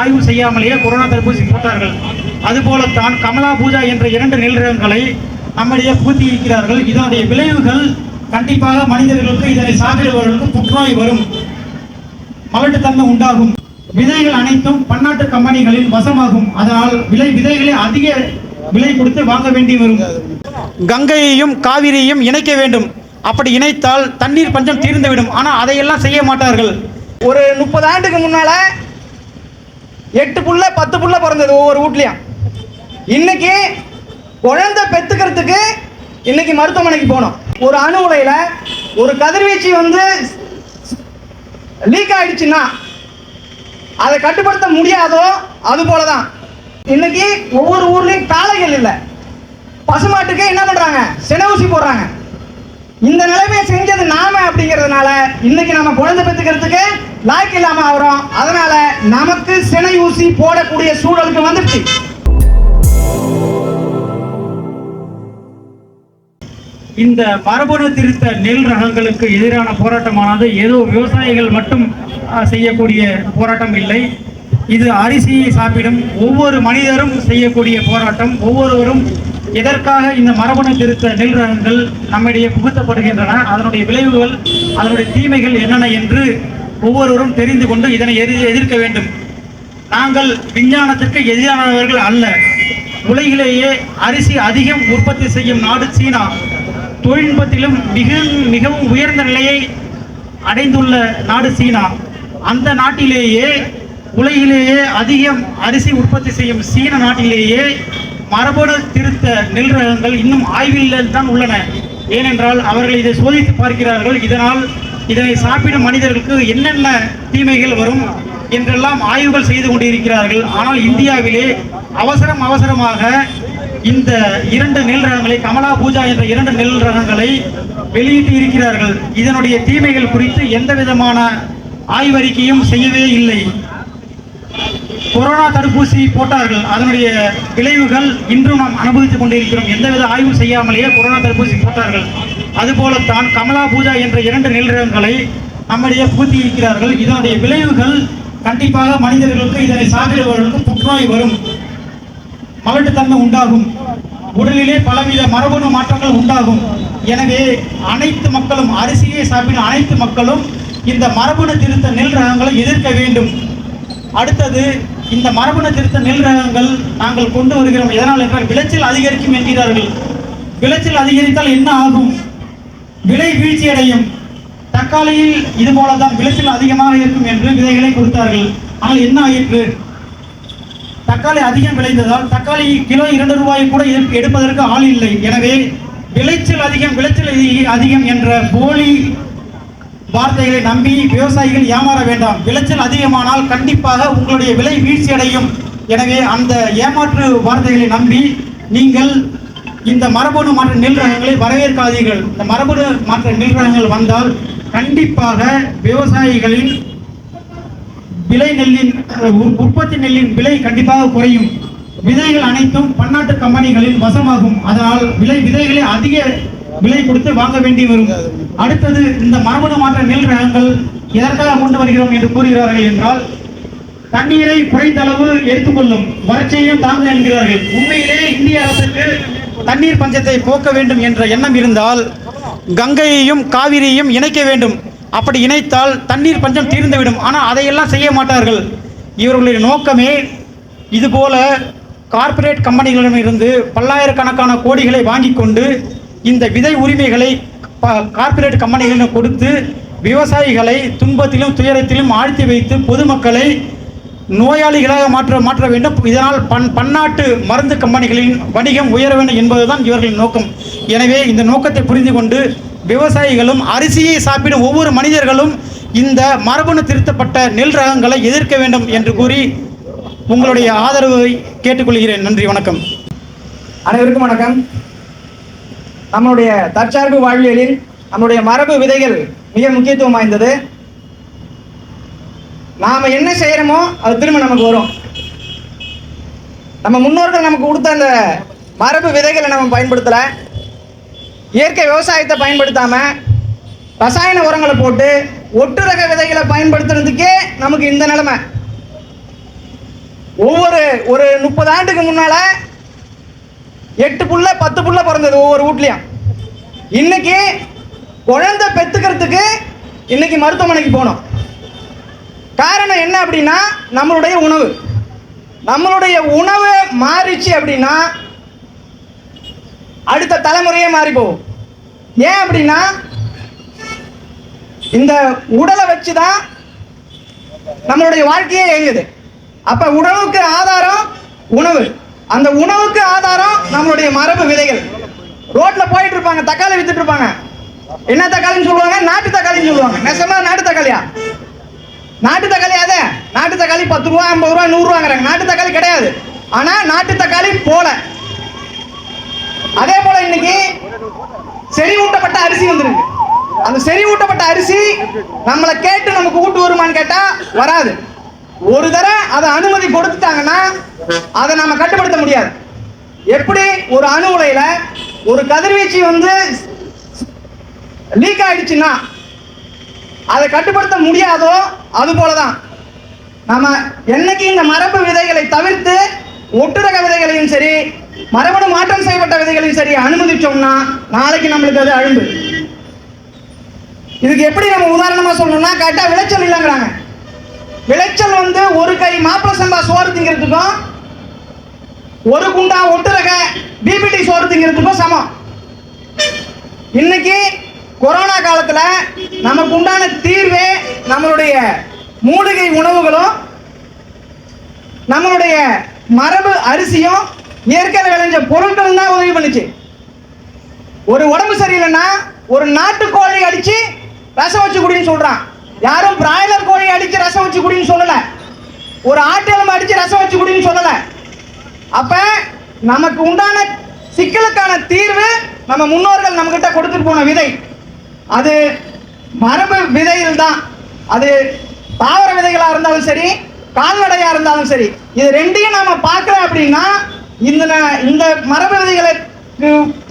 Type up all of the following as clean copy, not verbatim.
ஆய்வு செய்யாமலேயே கொரோனா தடுப்பூசி போட்டார்கள். அதுபோலத்தான் கமலா பூஜா என்ற 2 நெல் ரகங்களை நம்மிடையே புகுத்தி இருக்கிறார்கள். இதனுடைய விளைவுகள் கண்டிப்பாக மனிதர்களுக்கு, இதனை சாப்பிடுபவர்களுக்கு புற்றுநோய் வரும், மலட்டுத்தன்மை உண்டாகும். விதைகள் அனைத்தும் பன்னாட்டு கம்பெனிகளின் வசமாகும். அதனால் விதைகளை அதிக விலை கொடுத்து வாங்க வேண்டி வரும். கங்கையையும் காவிரியையும் இணைக்க வேண்டும். அப்படி இணைத்தால் தண்ணீர் பஞ்சம் தீர்ந்துவிடும். ஆனால் அதையெல்லாம் செய்ய மாட்டார்கள். ஒரு 30 ஆண்டுக்கு முன்னால 8 புள்ள 10 புள்ள பிறந்தது ஒவ்வொரு வீட்லையும். இன்னைக்கு குழந்தை பெற்றுக்கிறதுக்கு இன்னைக்கு மருத்துவமனைக்கு போனோம். ஒரு அணு உலையில ஒரு கதிர்வீச்சு லீக் ஆயிடுச்சுன்னா அதை கட்டுப்படுத்த முடியாதோ அது போலதான் இன்னைக்கு ஒவ்வொரு ஊர்லயும் காளைகள் இல்லை. பசுமாட்டுக்கு என்ன பண்றாங்க? சினை ஊசி போடுறாங்க. இந்த நிலைமையை செஞ்சது நாம அப்படிங்கிறதுனால இன்னைக்கு நம்ம குழந்தை பெற்றுக்கிறதுக்கு லாய்க்கு இல்லாம ஆகிறோம். அதனால நமக்கு சினை ஊசி போடக்கூடிய சூழலுக்கு வந்துருச்சு. இந்த மரபணு திருத்த நெல் ரகங்களுக்கு எதிரான போராட்டமானது ஏதோ விவசாயிகள் மட்டும் செய்யக்கூடிய போராட்டம் இல்லை. இது அரிசியை சாப்பிடும் ஒவ்வொரு மனிதரும் செய்யக்கூடிய போராட்டம். ஒவ்வொருவரும் எதற்காக இந்த மரபணு திருத்த நெல் ரகங்கள் நம்மிடையே புகுத்தப்படுகின்றன, அதனுடைய விளைவுகள், அதனுடைய தீமைகள் என்னென்ன என்று ஒவ்வொருவரும் தெரிந்து கொண்டு இதனை எதிர்க்க வேண்டும். நாங்கள் விஞ்ஞானத்திற்கு எதிரானவர்கள் அல்ல. உலகிலேயே அரிசி அதிகம் உற்பத்தி செய்யும் நாடு சீனா. தொழில்நுட்பத்திலும் மிகவும் உயர்ந்த நிலையை அடைந்துள்ள நாடு சீனா. அந்த நாட்டிலேயே உலகிலேயே அதிகம் அரிசி உற்பத்தி செய்யும் சீன நாட்டிலேயே மரபணு திருத்த நெல் ரகங்கள் இன்னும் ஆய்வில் தான் உள்ளன. ஏனென்றால் அவர்கள் இதை சோதித்து பார்க்கிறார்கள். இதனை சாப்பிடும் மனிதர்களுக்கு என்னென்ன தீமைகள் வரும் என்றெல்லாம் ஆய்வுகள் செய்து கொண்டிருக்கிறார்கள். ஆனால் இந்தியாவிலே அவசரமாக இந்த 2 நெல் ரகங்களை, கமலா பூஜா என்ற 2 நெல் ரகங்களை வெளியிட்டு இருக்கிறார்கள். இதனுடைய தீமைகள் குறித்து எந்த விதமான ஆய்வறிக்கையும் செய்யவே இல்லை. கொரோனா தடுப்பூசி போட்டார்கள். அதனுடைய விளைவுகள் இன்றும் நாம் அனுபவித்துக் கொண்டிருக்கிறோம். எந்தவித ஆய்வு செய்யாமலேயே கொரோனா தடுப்பூசி போட்டார்கள். அதுபோலத்தான் கமலா பூஜா என்ற 2 நெல் ரகங்களை நம்மிடையே புகுத்தி இருக்கிறார்கள். இதனுடைய விளைவுகள் கண்டிப்பாக மனிதர்களுக்கு, இதனை சாப்பிடுபவர்களுக்கு புற்றுநோய் வரும், மலட்டுத்தன்மை உண்டாகும், உடலிலே பலவித மரபணு மாற்றங்கள் உண்டாகும். எனவே அனைத்து மக்களும், அரிசியை சாப்பிடும் அனைத்து மக்களும் இந்த மரபணு திருத்த நெல் ரகங்களை எதிர்க்க வேண்டும். அடுத்தது, இந்த மரபணு திருத்த நெல் ரகங்கள் நாங்கள் கொண்டு வருகிறோம். எதனால் என்றால் விளைச்சல் அதிகரிக்கும் என்கிறார்கள். விளைச்சல் அதிகரித்தால் என்ன ஆகும்? விலை வீழ்ச்சி அடையும். தக்காளியில் இது போலதான் விளைச்சல் அதிகமாக இருக்கும் என்று விதைகளை கொடுத்தார்கள். ஆனால் என்ன ஆயிற்று? தக்காளி அதிகம் விளைந்ததால் தக்காளி கிலோ 2 ரூபாய் கூட எடுப்பதற்கு ஆள் இல்லை. எனவே விளைச்சல் அதிகம் என்ற போலி வார்த்தைகளை நம்பி விவசாயிகள் ஏமாற வேண்டாம். விளைச்சல் அதிகமானால் கண்டிப்பாக உங்களுடைய விலை வீழ்ச்சி அடையும். எனவே அந்த ஏமாற்று வார்த்தைகளை நம்பி நீங்கள் இந்த மரபணு மாற்ற நெல் ரகங்களை வரவேற்காதீர்கள். இந்த மரபணு மாற்ற நெல் ரகங்கள் வந்தால் கண்டிப்பாக விவசாயிகளின் உற்பத்தி நெல்லின் விலை கண்டிப்பாக குறையும். விதைகள் அனைத்தும் பன்னாட்டு கம்பெனிகளின் வசமாகும். அதனால் விதைகளை அதிக விலை கொடுத்து வாங்க வேண்டி வரும். அடுத்தது, இந்த மரபணு மாற்ற நெல் ரகங்கள் எதற்காக கொண்டு வருகிறோம் என்று கூறுகிறார்கள் என்றால், தண்ணீரை குறைந்த அளவு எடுத்துக்கொள்ளும், வறட்சியையும் தாங்க என்கிறார்கள். உண்மையிலே இந்திய அரசுக்கு தண்ணீர் பஞ்சத்தை போக்க வேண்டும் என்ற எண்ணம் இருந்தால் கங்கையையும் காவிரியையும் இணைக்க வேண்டும். அப்படி இணைத்தால் தண்ணீர் பஞ்சம் தீர்ந்துவிடும். ஆனால் அதையெல்லாம் செய்ய மாட்டார்கள். இவர்களுடைய நோக்கமே இதுபோல கார்ப்பரேட் கம்பெனிகளிடமிருந்து பல்லாயிரக்கணக்கான கோடிகளை வாங்கி கொண்டு இந்த விதை உரிமைகளை கார்ப்பரேட் கம்பெனிகளிடம் கொடுத்து விவசாயிகளை துன்பத்திலும் துயரத்திலும் ஆழ்த்தி வைத்து பொதுமக்களை நோயாளிகளாக மாற்ற வேண்டும். இதனால் பன்னாட்டு மருந்து கம்பெனிகளின் வணிகம் உயர வேண்டும் என்பதுதான் இவர்களின் நோக்கம். எனவே இந்த நோக்கத்தை புரிந்து கொண்டு விவசாயிகளும் அரிசியை சாப்பிடும் ஒவ்வொரு மனிதர்களும் இந்த மரபணு திருத்தப்பட்ட நெல் ரகங்களை எதிர்க்க வேண்டும் என்று கூறி உங்களுடைய ஆதரவை கேட்டுக்கொள்கிறேன். நன்றி, வணக்கம். அனைவருக்கும் வணக்கம். நம்மளுடைய தற்சார்பு வாழ்வியலில் நம்முடைய மரபு விதைகள் மிக முக்கியத்துவம் வாய்ந்தது. நாம என்ன செய்யறோமோ அது திரும்ப நமக்கு வரும். நம்ம முன்னோர்கள் நமக்கு கொடுத்த அந்த மரபு விதைகளை நம்ம பயன்படுத்தல, இயற்கை விவசாயத்தை பயன்படுத்தாம ரசாயன உரங்களை போட்டு ஒட்டு ரக விதைகளை பயன்படுத்துறதுக்கே நமக்கு இந்த நிலைமை. ஒரு 30 ஆண்டுக்கு முன்னால 8 புள்ள 10 புள்ள பிறந்தது ஒவ்வொரு வீட்லயும். இன்னைக்கு குழந்தை பெத்துக்கிறதுக்கு இன்னைக்கு மருத்துவமனைக்கு போனோம். காரணம் என்ன அப்படின்னா நம்மளுடைய உணவு மாறிச்சு அப்படின்னா அடுத்த தலைமுறையே மாறி போகும். ஏன் அப்படின்னா இந்த உடலை வச்சுதான் நம்மளுடைய வாழ்க்கையே இயங்குது. அப்ப உணவுக்கு ஆதாரம் உணவு, அந்த உணவுக்கு ஆதாரம் நம்மளுடைய மரபு விதைகள். ரோட்ல போயிட்டு இருப்பாங்க, தக்காளி வித்துட்டு இருப்பாங்க. என்ன தக்காளின்னு சொல்லுவாங்க? நாட்டு தக்காளின்னு சொல்லுவாங்க. நெசமா நாட்டு தக்காளியா? நாட்டு தக்காளி அதே நாட்டு தக்காளி 10 ரூபா 50 ரூபா 100 ரூபாங்கிறாங்க. நாட்டு தக்காளி கிடையாது. ஆனா நாட்டு தக்காளி போல. அதே போல இன்னைக்கு செறிவூட்டப்பட்ட அரிசி வந்துருக்கு. அந்த செறிவூட்டப்பட்ட அரிசி நம்மளை கேட்டு நமக்கு ஊட்டு வருமானு கேட்டா வராது. ஒரு தடவை அதை அனுமதி கொடுத்துட்டாங்கன்னா அதை நம்ம கட்டுப்படுத்த முடியாது. எப்படி ஒரு அணு உலையில ஒரு கதிர்வீச்சு லீக் ஆயிடுச்சுன்னா அதை கட்டுப்படுத்த முடியாதோ அது போலதான் நம்ம என்னைக்கு இந்த மரபு விதைகளை தவிர்த்து ஒட்டுரக விதைகளையும் சரி மரபணு மாற்றம் செய்யப்பட்ட விதைகளையும் சரி அனுமதிச்சோம்னா நாளைக்கு நம்மளுக்கு அது அழும்பு. இதுக்கு எப்படி நம்ம உதாரணமா சொல்லணும்னா கரெக்டா விளைச்சல் இல்லைங்கிறாங்க. விளைச்சல் ஒரு கை மாப்பிள சம்பா சோறு திங்கிறதுக்கும் ஒரு குண்டா ஒட்டுரக பிபிடி சோறு திங்கிறதுக்கும் சமம். இன்னைக்கு கொரோனா காலத்துல நமக்கு உண்டான தீர்வே நம்மளுடைய மூலிகை உணவுகளும் நம்மளுடைய மரபு அரிசியும் இயற்கையில் விளைஞ்ச பொருட்கள் தான் உதவி பண்ணுச்சு. ஒரு உடம்பு சரியில்லைன்னா ஒரு நாட்டுக்கோழி அடிச்சு ரசம் வச்சு குடின்னு சொல்றான். யாரும் பிராய்லர் கோழி அடிச்சு ரசம் வச்சு குடின்னு சொல்லல. ஒரு ஆட்டெலும்பு அடிச்சு ரசம் வச்சு குடின்னு சொல்லல. அப்ப நமக்கு உண்டான சிக்கலுக்கான தீர்வு நம்ம முன்னோர்கள் நம்ம கிட்ட கொடுத்துட்டு போன விதை. அது மரபு விதைகள் தான். அது தாவர விதைகளா இருந்தாலும் சரி கால்நடையா இருந்தாலும் சரி இது ரெண்டையும் நாம பார்க்கல அப்படின்னா இந்த மரபு விதைகளை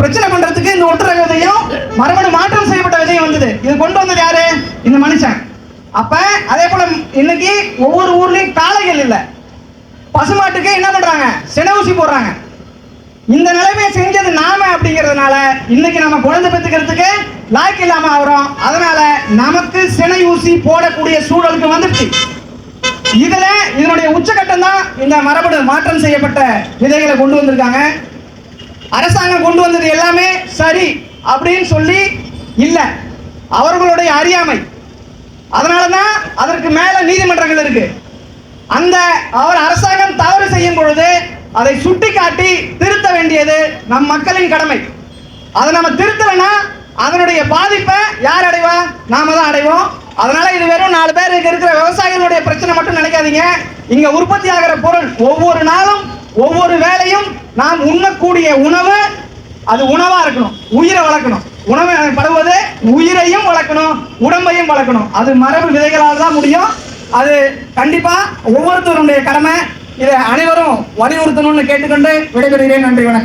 பிரச்சனை பண்றதுக்கு இந்த ஒட்டுரக விதையும் மரபணு மாற்றம் செய்யப்பட்ட விதையும் வந்தது. இது கொண்டு வந்தது யாரு? இந்த மனுஷன். அப்ப அதே போல இன்னைக்கு ஒவ்வொரு ஊர்லயும் காளைகள் இல்ல. பசுமாட்டுக்கு என்ன பண்றாங்க? சென ஊசி போடுறாங்க. இந்த நிலைமையை செஞ்சது நாம அப்படிங்கிறதுனால இன்னைக்கு நம்ம குழந்தை பெற்றுக்கிறதுக்கு லாய்க்கு இல்லாம ஆகிறோம். அதனால நமக்கு சினை ஊசி போடக்கூடிய சூழலுக்கு வந்துருச்சு. இதனுடைய உச்சகட்டம் தான் இந்த மரபணு மாற்றம் செய்யப்பட்ட விதைகளை கொண்டு வந்திருக்காங்க. அரசாங்கம் கொண்டு வந்தது எல்லாமே சரி அப்படின்னு சொல்லி இல்ல, அவர்களுடைய அறியாமை. அதனாலதான் அதற்கு மேல நீதிமன்றங்கள் இருக்கு. அரசாங்கம் தவறு செய்யும் பொழுது அதை சுட்டி காட்டி திருத்த வேண்டியது நம் மக்களின் கடமை. அதை நம்ம திருத்தலைன்னா அதனுடைய பாதிப்பை யார் அடைவா? நாம தான் அடைவோம். அதனால இது வெறும் 4 பேர் இருக்கிற விவசாயிகளுடைய பிரச்சனை மட்டும் நினைக்காதீங்க. இங்க உற்பத்தி ஆகிற பொருள் ஒவ்வொரு நாளும் ஒவ்வொரு வேளையும் நாம் உண்ணக்கூடிய உணவு அது உணவா இருக்கணும். உயிரை வளர்க்கணும். உணவு படுவது உயிரையும் வளர்க்கணும், உடம்பையும் வளர்க்கணும். அது மரபு விதைகளால் தான் முடியும். அது கண்டிப்பா ஒவ்வொருத்தருடைய கடமை. இதை அனைவரும் வலியுறுத்தணும்னு கேட்டுக்கொண்டு விடைபெறுகிறேன். நன்றி, வணக்கம்.